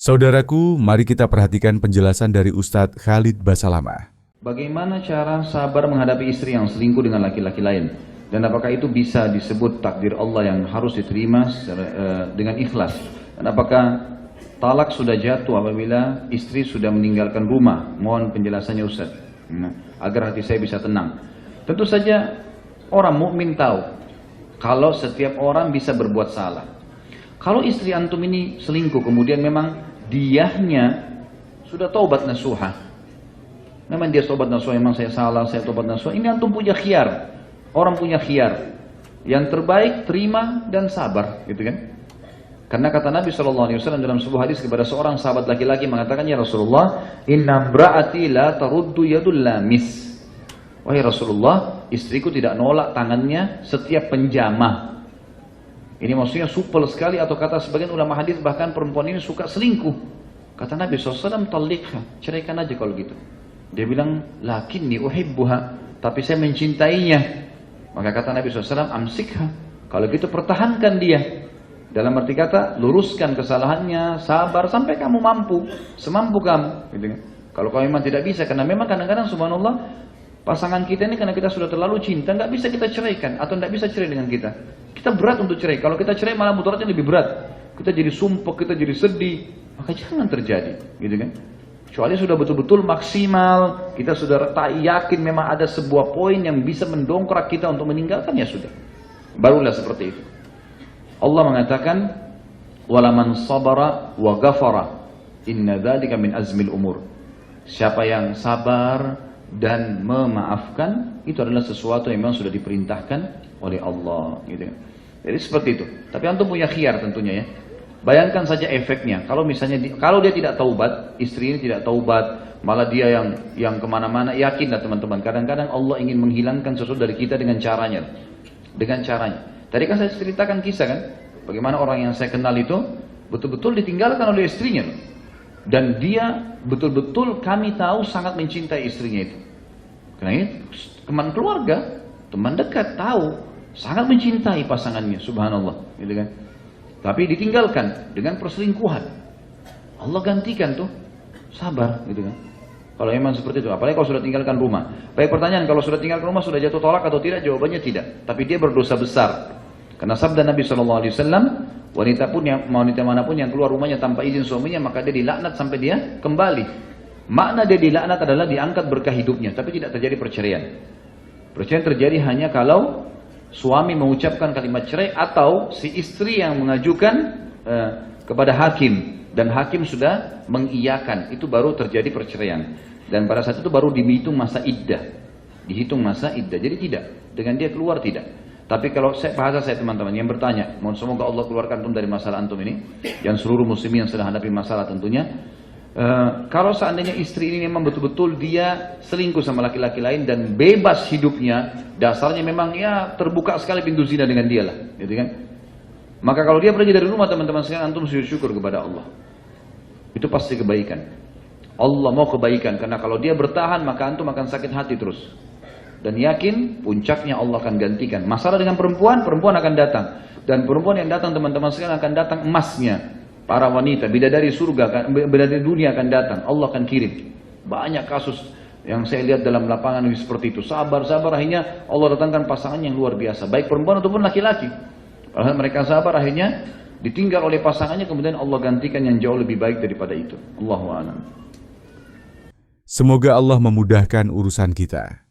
Saudaraku, mari kita perhatikan penjelasan dari Ustadz Khalid Basalamah. Bagaimana cara sabar menghadapi istri yang selingkuh dengan laki-laki lain? Dan apakah itu bisa disebut takdir Allah yang harus diterima dengan ikhlas? Dan apakah talak sudah jatuh apabila istri sudah meninggalkan rumah? Mohon penjelasannya Ustaz, agar hati saya bisa tenang. Tentu saja orang mukmin tahu kalau setiap orang bisa berbuat salah. Kalau istri antum ini selingkuh kemudian memang diahnya sudah taubat nasuha, memang dia taubat nasuha, memang saya salah, saya taubat nasuha, ini antum punya khiyar. Orang punya khiyar. Yang terbaik terima dan sabar, gitu kan? Karena kata Nabi SAW dalam sebuah hadis kepada seorang sahabat laki-laki mengatakan, ya Rasulullah, inna imra'ati la taruddu yadul lamis. Wahai Rasulullah, istriku tidak nolak tangannya setiap penjamah. Ini maksudnya supel sekali, atau kata sebagian ulama hadis bahkan perempuan ini suka selingkuh. Kata Nabi SAW, talikha, ceraikan aja kalau gitu. Dia bilang, lakinni uhibbuha, tapi saya mencintainya. Maka kata Nabi SAW, amsikha, kalau gitu pertahankan dia. Dalam arti kata, luruskan kesalahannya, sabar sampai kamu mampu, semampu kamu. Gitu kan? Kalau kamu memang tidak bisa, karena memang kadang-kadang subhanallah, pasangan kita ini karena kita sudah terlalu cinta, nggak bisa kita ceraikan, atau nggak bisa cerai dengan kita. Kita berat untuk cerai. Kalau kita cerai malah mudaratnya lebih berat. Kita jadi sumpah, kita jadi sedih. Maka jangan terjadi, gitu kan? Kecuali sudah betul-betul maksimal, kita sudah tak yakin memang ada sebuah poin yang bisa mendongkrak kita untuk meninggalkan, ya sudah. Barulah seperti itu. Allah mengatakan, "Walaman sabara wa ghafara, inna dzalika min azmil umur." Siapa yang sabar dan memaafkan, itu adalah sesuatu yang memang sudah diperintahkan oleh Allah, gitu. Jadi seperti itu. Tapi antum punya khiyar tentunya ya. Bayangkan saja efeknya. Kalau misalnya kalau dia tidak taubat, istri ini tidak taubat, malah dia yang kemana-mana. Yakinlah teman-teman, kadang-kadang Allah ingin menghilangkan sesuatu dari kita dengan caranya. Dengan caranya. Tadi kan saya ceritakan kisah kan, bagaimana orang yang saya kenal itu betul-betul ditinggalkan oleh istrinya, dan dia betul-betul kami tahu sangat mencintai istrinya itu. Karena ini teman keluarga, teman dekat, tahu sangat mencintai pasangannya, subhanallah, gitu kan. Tapi ditinggalkan dengan perselingkuhan. Allah gantikan tuh, sabar, gitu kan. Kalau memang seperti itu, apalagi kalau sudah tinggalkan rumah. Baik, pertanyaan, kalau sudah tinggalkan rumah sudah jatuh talak atau tidak? Jawabannya tidak. Tapi dia berdosa besar. Karena sabda Nabi SAW, wanita manapun yang keluar rumahnya tanpa izin suaminya, maka dia dilaknat sampai dia kembali. Makna dia dilaknat adalah diangkat berkah hidupnya, tapi tidak terjadi perceraian. Perceraian terjadi hanya kalau suami mengucapkan kalimat cerai atau si istri yang mengajukan kepada hakim dan hakim sudah mengiyakan, itu baru terjadi perceraian. Dan pada saat itu baru dihitung masa iddah. Dihitung masa iddah. Jadi tidak, dengan dia keluar tidak. Tapi kalau bahasa saya teman-teman yang bertanya, mohon semoga Allah keluarkan antum dari masalah antum ini, yang seluruh muslimin yang sedang hadapi masalah tentunya. Kalau seandainya istri ini memang betul-betul dia selingkuh sama laki-laki lain dan bebas hidupnya, dasarnya memang ya terbuka sekali pintu zina dengan dia lah, gitu kan? Maka kalau dia pergi dari rumah, teman-teman sekalian, antum sujud syukur kepada Allah. Itu pasti kebaikan. Allah mau kebaikan, karena kalau dia bertahan maka antum akan sakit hati terus. Dan yakin puncaknya Allah akan gantikan. Masalah dengan perempuan, perempuan akan datang. Dan perempuan yang datang teman-teman sekalian akan datang emasnya. Para wanita, bidadari surga, bidadari dunia akan datang. Allah akan kirim. Banyak kasus yang saya lihat dalam lapangan seperti itu. Sabar-sabar, akhirnya Allah datangkan pasangan yang luar biasa. Baik perempuan ataupun laki-laki. Padahal mereka sabar, akhirnya ditinggal oleh pasangannya, kemudian Allah gantikan yang jauh lebih baik daripada itu. Allahu a'lam. Semoga Allah memudahkan urusan kita.